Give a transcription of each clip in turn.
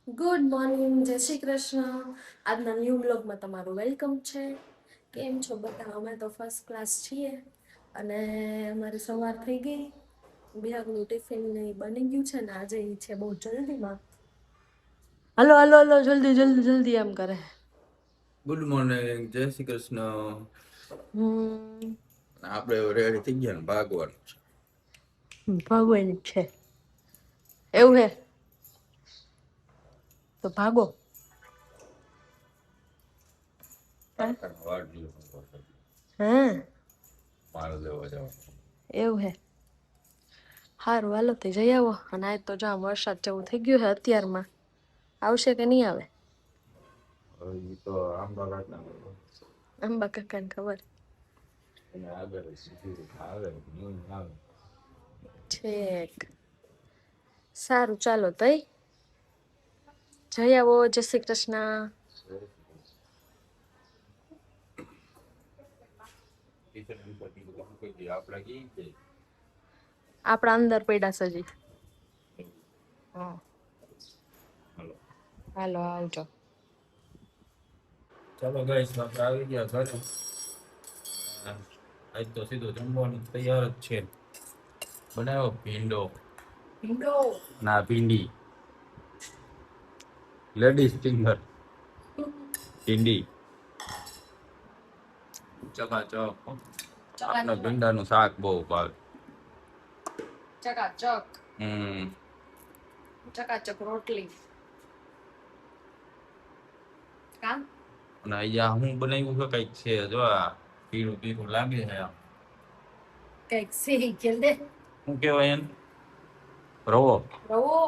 Good morning, જય શ્રી કૃષ્ણ. આજના new બ્લોગમાં તમારું વેલકમ છે. કેમ છો બધા? અમે તો ફર્સ્ટ ક્લાસ છીએ અને અમારી સવાર થઈ ગઈ. બિહારનું ટિફિન ને બની ગયું છે ને આજે ઈ છે બહુ જલ્દીમાં. હલો હલો હલો, જલ્દી જલ્દી જલ્દી એમ કરે. ગુડ મોર્નિંગ, જય શ્રી કૃષ્ણ. આપણે રેડી થઈ ગયા ને ભાગવાનું છે. ભગવાન છે એવું હે તો ભાગો. હા, મારે લેવા જવાનું. એવું હે. સારું હાલો તે જઈ આવો. અને આજ તો જામ વરસાદ જેવું થઈ ગયું હે અત્યારમાં. આવશે કે નહીં આવે? એ તો આંબા કાઢના અંબા કાકાને ખબર અને આગળ સીધી આવે આવે. છેક. સારું ચાલો તઈ જઈ આવો. જય શ્રી કૃષ્ણ. આપડા કી છે આપણા અંદર પડ્યા સજી. હા હાલો હાલો આવજો. ચાલો ગાઈસ, આપણે આવી ગયા ઘરે. આજ તો સીધો જમવાનું તૈયાર જ છે. બનાવ્યો ભીંડો. ભીંડો ના, ભીંડી. Ladies finger. ભીંડી ચકાચક. આપણે ભીંડાનું શાક બહુ ભાવે. ચકાચક. ચકાચક રોટલી. કામ અને અહીંયા હું બનાવ્યું છે કઈક છે, જો આ પીળું પીળું લાગે છે. આમ કઈક સી કેલ દે. શું કહેવાય એને? રવો. રવો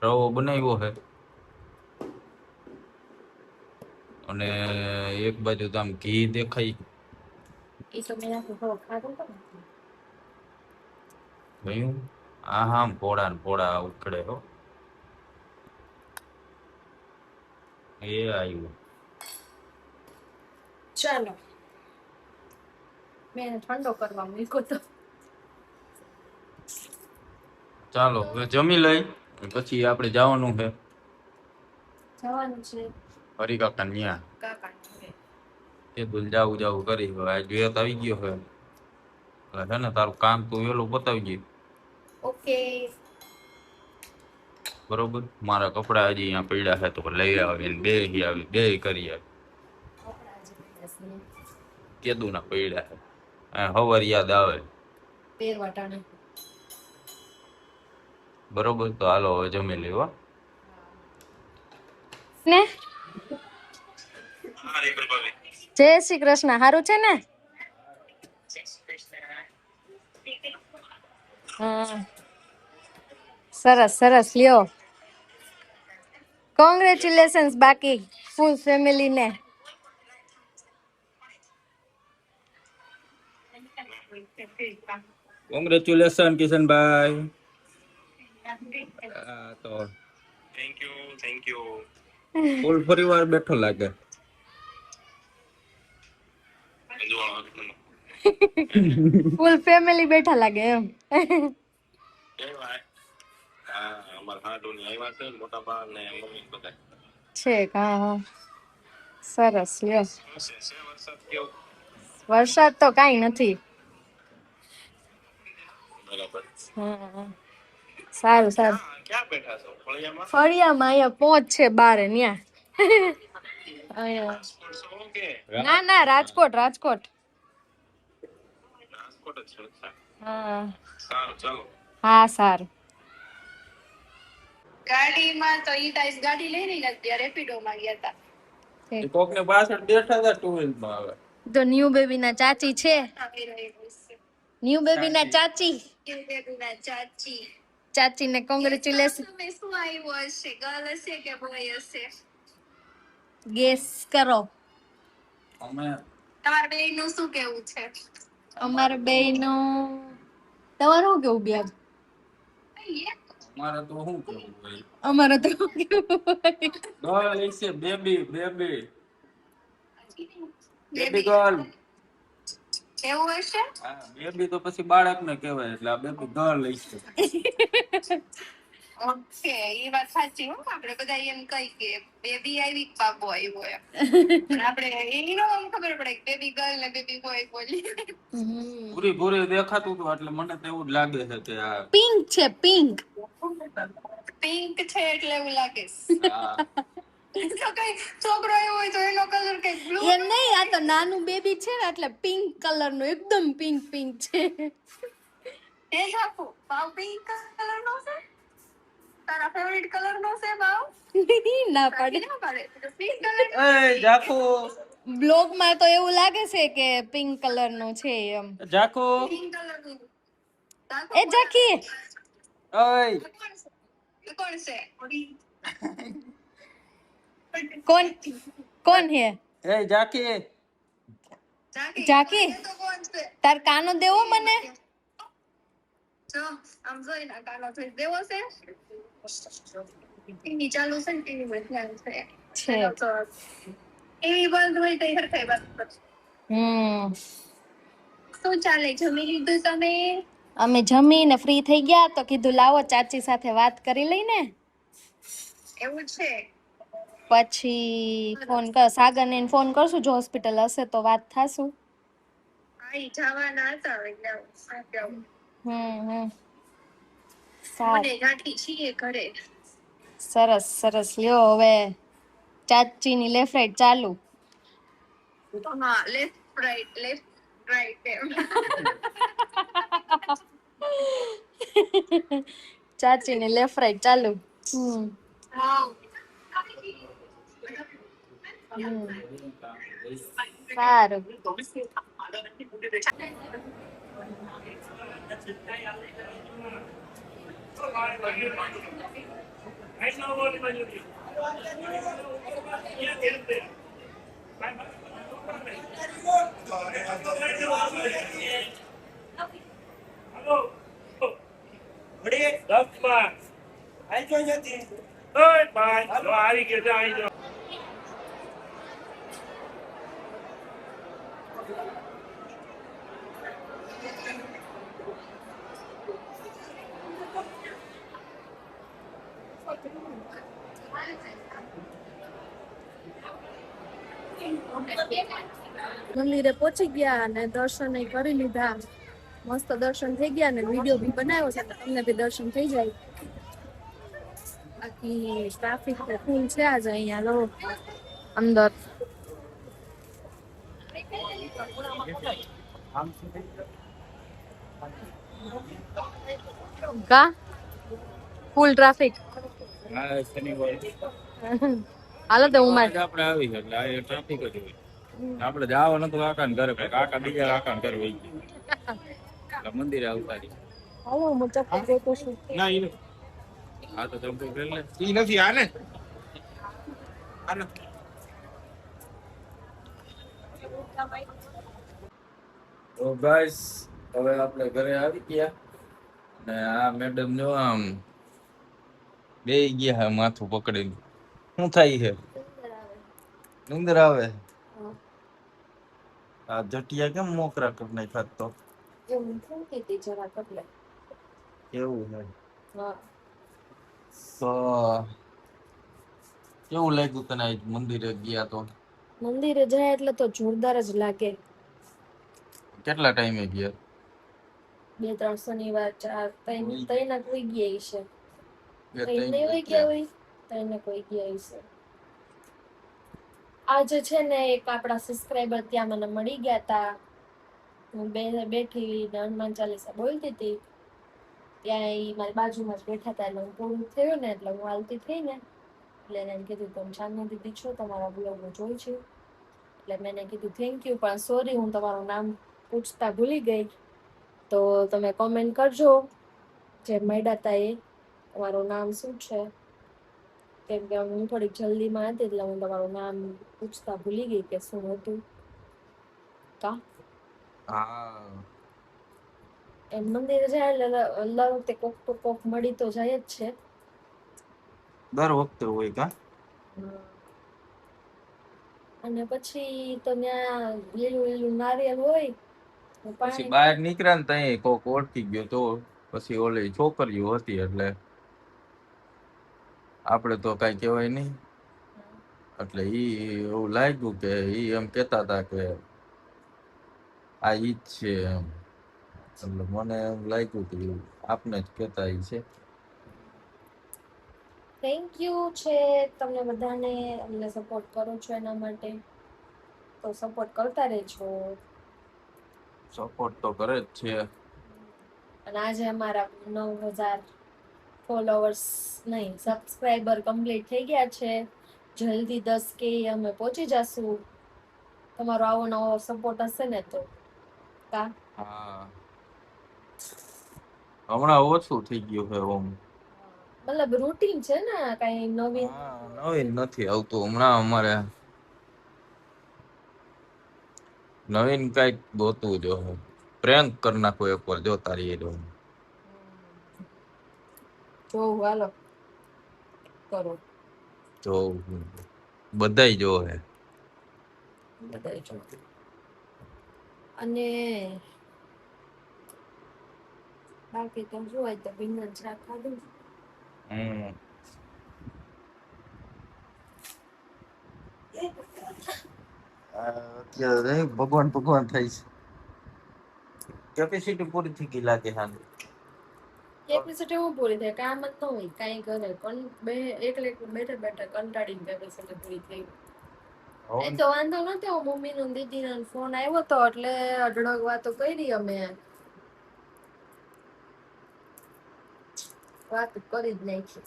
રવો બનાવ્યો છે. અને એક બાજુ તો આમ ઘી દેખાય. એ તો મેં આખું ખાધું તો ગયું આ હામ પોળા ને પોળા ઉખડે હો. એ આવ્યું. ચાલો મેં ઠંડો કરવા મૂક્યો તો. ચાલો હવે જમી લઈ પછી આપણે જવાનું છે જવાનું છે હરિકાકા ન્યા. કાકા. એ દુલ જાવું જાવું કરી હવે જોયત આવી ગયો છે. છે ને તારું કામ તું વેલું બતાવી ગયું. ઓકે. બરોબર. મારા કપડા હજી અહીંયા પડ્યા છે તો લઈ આવીને બે કરી આવી. કેદું ના પડ્યા છે હવાર યાદ આવે પેરવાટાને. બરોબર. તો હાલો હવે જમી લેવા. ને જય શ્રી કૃષ્ણ. હારું છે ને? સરસ સરસ લ્યો. કોંગ્રેચ્યુલેશન્સ બાકી ફૂલ ફેમિલી ને. કોંગ્રેચ્યુલેશન કિશનભાઈ. તો થેન્ક યુ. ફૂલ પરિવાર બેઠો લાગે. ફૂલ ફેમિલી બેઠા લાગે એમ. છે હા. સરસ લ્યો. વરસાદ તો કઈ નથી. સારું સારું. ફળિયામાં અહીંયા પહોંચ છે બારે ન્યા. ના ના, રાજકોટ રાજકોટ. હા હા સારું. ગાડીમાં તો ઈ ટાઈસ ગાડી લઈ રહી ને રેપિડો માં ગયા હતા. કોકને પાછળ બેઠા હતા ટુ વ્હીલમાં. આવે તો ન્યુ બેબી ના ચાચી છે. ન્યુ બેબી ના ચાચી. ચાચી ને કોંગ્રેચ્યુલેશન. શું આવ્યું હશે? ગર્લ હશે કે બોય હશે? ગેસ કરો. અમે તમારા બેય નું શું કેવું છે? અમારા બેય નું તમારું શું કેવું બેન? અમારે તો શું કેવું ભાઈ? અમારે તો શું કેવું ગર્લ છે બેબી બેબી બેબી ગર્લ. એવું હશે? હા બેબી તો પછી બાળક ને કહેવાય એટલે આ બેબી ગર્લ છે. ઓકે, એ વાત સાચી હો. આપણે બધા એમ કહી કે બેબી આવી કે બાબો આવ્યો એમ. પણ આપણે એ નો આમ ખબર પડે કે બેબી ગર્લ ને બેબી બોય બોલી. પૂરી પૂરી દેખાતું હતું એટલે મને તો એવું જ લાગે છે કે આ પિંક છે પિંક. પિંક છે એટલે એવું લાગે આ તો કઈ છોકરો આવ્યો હોય તો એનો કલર કઈ બ્લુ એમ નહીં, આ તો નાનું બેબી છે ને એટલે પિંક કલર નું એકદમ પિંક પિંક છે. તે આપો બાવ પિંક કલર નો છે. તારા ફેવરિટ કલર નો છે બાવ. ના પડે. ના પાડે તો પિંક કલર એ જાકુ બ્લોગ માં તો એવું લાગે છે કે પિંક કલર નું છે એમ. જાકુ પિંક કલર નું. એ જાકી ઓય કોણ છે? કોણ કોણ હે? એ જાકી જાકી તો કોણ છે? તાર કાનો દેવો મને. જો આમ જોઈ ના કાનો જોઈ દેવો છે. ટીવી ચાલુ છે ને ટીવી માં ધ્યાન છે. છે. ટીવી બંધ હોય તો હરખાઈ વાત કરશે. શું ચાલે? જમી લીધું તમે? અમે જમીને ફ્રી થઈ ગયા તો કીધું લાવો ચાચી સાથે વાત કરી લઈને. એવું છે. પછી ફોન કર સાગરને ફોન કરશું જો હોસ્પિટલ હશે તો વાત થાશું. હા ઈ જવાના હતા એટલે સારું મને ગાંઠી છીએ ઘરે. સરસ સરસ લ્યો હવે ચાચીની લેફ્ટ રાઈટ ચાલુ. હા લેફ્ટ રાઈટ એમ. ચાચીની લેફ્ટ રાઈટ ચાલુ. હા. સારું. મંદિરે પહોંચી ગયા અને દર્શન કરી લીધા. મસ્ત દર્શન થઈ ગયા ને વિડીયો બી બનાવ્યો છે તમને બી દર્શન થઈ જાય. બાકી ટ્રાફિક તો ફૂલ છે આજ અહીંયા લો અંદર. કા ફૂલ ટ્રાફિક. આ શનિવાર હાલો તો હું માર આપણે આવી છે એટલે આ ટ્રાફિક જ હોય. આપણે જવાનું હતું કાકાને ઘરે પણ કાકા બીજા કાકાને ઘરે વહી ગયા એટલે મંદિરે આવતા રહી. હાલો હું ચપ્પલ જોતો છું. ના ઈ નથી. હા તો ચંપલ પહેર લે. ઈ નથી આને આને તો ગાઈસ હવે આપણે ઘરે આવી ગયા ને આ મેડમ જો આમ બેહી ગયા હે માથું પકડીને. શું થાય છે? નીંદર આવે. આ જટિયા કેમ મોકરા કરી નાખ્યા તો? એવું ફૂંકી હતી જરાક એટલે. એવું છે. હા. તો કેવું લાગ્યું તને આજ મંદિરે ગયા તો? મંદિરે જાય એટલે તો જોરદાર જ લાગે. કેટલા ટાઈમે ગયા? 2-3 શનિવાર 4 ત્રણ કોઈ ગયા છે. બે ત્રણ ત્રણ નહીં હોય ગયા હોય ત્રણ કોઈ ગયા છે. આજે છે ને એક આપણા સબસ્ક્રાઇબર ત્યાં મને મળી ગયા હતા. હું બેઠી ને હનુમાન ચાલીસા બોલતી હતી ત્યાં ઈ મારી બાજુમાં જ બેઠા હતા એટલે હું પૂરું થયું ને એટલે હું હાલતી થઈ ને એટલે એને કીધું તમે ચાંદની દીદી છો તમારા બ્લોગ હું જોઈ છું એટલે મેં એને કીધું થેન્ક યુ પણ સોરી હું તમારું નામ પૂછતા ભૂલી ગઈ તો તમે કોમેન્ટ કરજો જે મળ્યા હતા એ તમારું નામ શું છે કેમ કે હું થોડીક જલ્દીમાં હતી એટલે હું તમારું નામ પૂછતા ભૂલી ગઈ કે શું હતું. કા હા એમ મંદિરે જાય એટલે દર વખતે કોક તો કોક મળી તો જાય જ છે. દર વખતે હોય કા? અને પછી તો ત્યાં લીલું લીલું નારિયેલ હોય પછી બહાર નીકળ્યા ને ત્યાં કોક ઓળખી ગયો તો પછી ઓલી છોકરીઓ હતી એટલે આપણે તો કઈ કહેવાય નહીં. એટલે ઈ એવું લાગ્યું કે ઈ એમ કહેતા હતા કે આ ઈ જ છે એમ. એટલે મને એમ લાગ્યું કે આપને જ કહેતા ઈ છે. થેન્ક યુ છે તમને બધાને અમને સપોર્ટ કરો છો એના માટે. તો સપોર્ટ કરતા રહેજો. સપોર્ટ તો કરે જ છે. અને આજે અમારા 9,000 ફોલોવર્સ નહીં સબસ્ક્રાઇબર કમ્પ્લીટ થઈ ગયા છે. જલ્દી 10K અમે પહોંચી જશું. તમારો આવો નવો સપોર્ટ હશે ને તો કા હા હમણાં ઓછું થઈ ગયું છે ઓમ. મતલબ રૂટીન છે ને કઈ નવીન. નવીન નથી આવતું હમણાં અમારે. નવીન કઈક ગોતવું જો પ્રેન્ક કરી નાખો એકવાર જો તારી એ જોવું હાલો કરો જો બધાય જો હે બધાય જો. અને બાકી તો શું હોય તો ભીંડા શાક ખાધું. અત્યારે ભગવાન ભગવાન થાય છે. કેપેસિટી પૂરી થઈ ગઈ લાગે હા. કેપેસિટી હું પૂરી થાય કામ જ ન હોય કાંઈ કરે પણ એકલે બેઠા બેઠા કંટાળીને કેપેસિટી પૂરી થઈ. એ તો વાંધો નતો મમ્મી નો દીદી નો ફોન આવ્યો તો એટલે અઢળક વાતો કરી અમે. વાત કરી જ નાખી.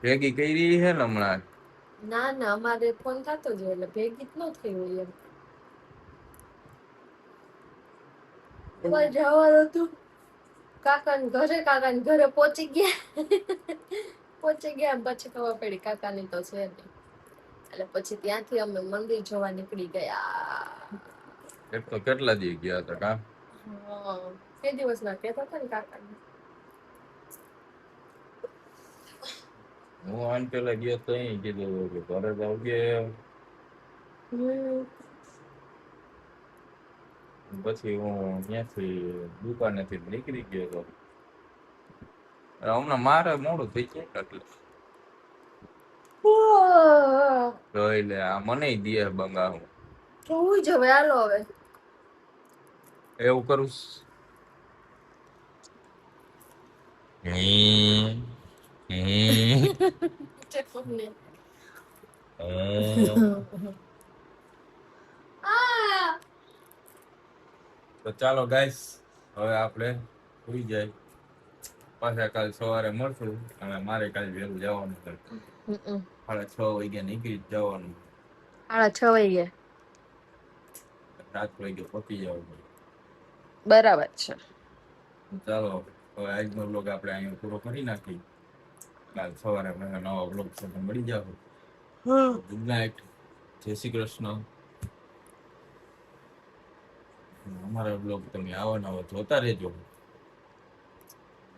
ભેગી કરી છે ને હમણાં. ના ના અમારે ફોન થતો જ એટલે ભેગી જ ન થઈ હોય એમ. જવાનું હતું કાકાને ઘરે પહોંચી ગયા પછી ખબર પડી કાકાની તો છે નહીં. એટલે પછી ત્યાંથી અમે મંદિર જોવા નીકળી ગયા. એક તો કેટલા દી ગયા હતા કા. કે દિવસના કહેતા હતા ને કાકાને. હું આન પેલા ગયો તો અહીં કીધું કે ઘરે જાવ કે પછી હું ત્યાંથી દુકાનેથી નીકળી ગયો હતો. હમણાં મારે મોડું થઈ જાય એટલે જોઈ લે આ મને દે બંગા હું જોવું જ હવે હાલો હવે એવું કરું. તો ચાલો ગાઈસ હવે આપણે સુઈ જાય. પાછા કાલ સવારે મળશું અને મારે કાલ વહેલું જવાનું છે. 6:30 વાગે નીકળી જવાનું. 6:30 વાગે 7 વાગે પહોંચી જવાનું. બરાબર છે. ચાલો હવે આજનો બ્લોગ આપણે અહીંયા પૂરો કરી નાખી. કાલ સવારે નવા બ્લોગ સાથે મળી જાવ. Good night. જય શ્રી કૃષ્ણ. અમારા બ્લોગ તમે આવા જોતા રહેજો.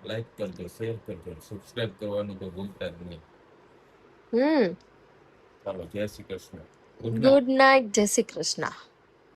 લાઈક કરજો, શેર કરજો, સબસ્ક્રાઇબ કરવાનું તો ભૂલતા જ નહીં. ચાલો જય શ્રી કૃષ્ણ. Good night. જય શ્રી કૃષ્ણ.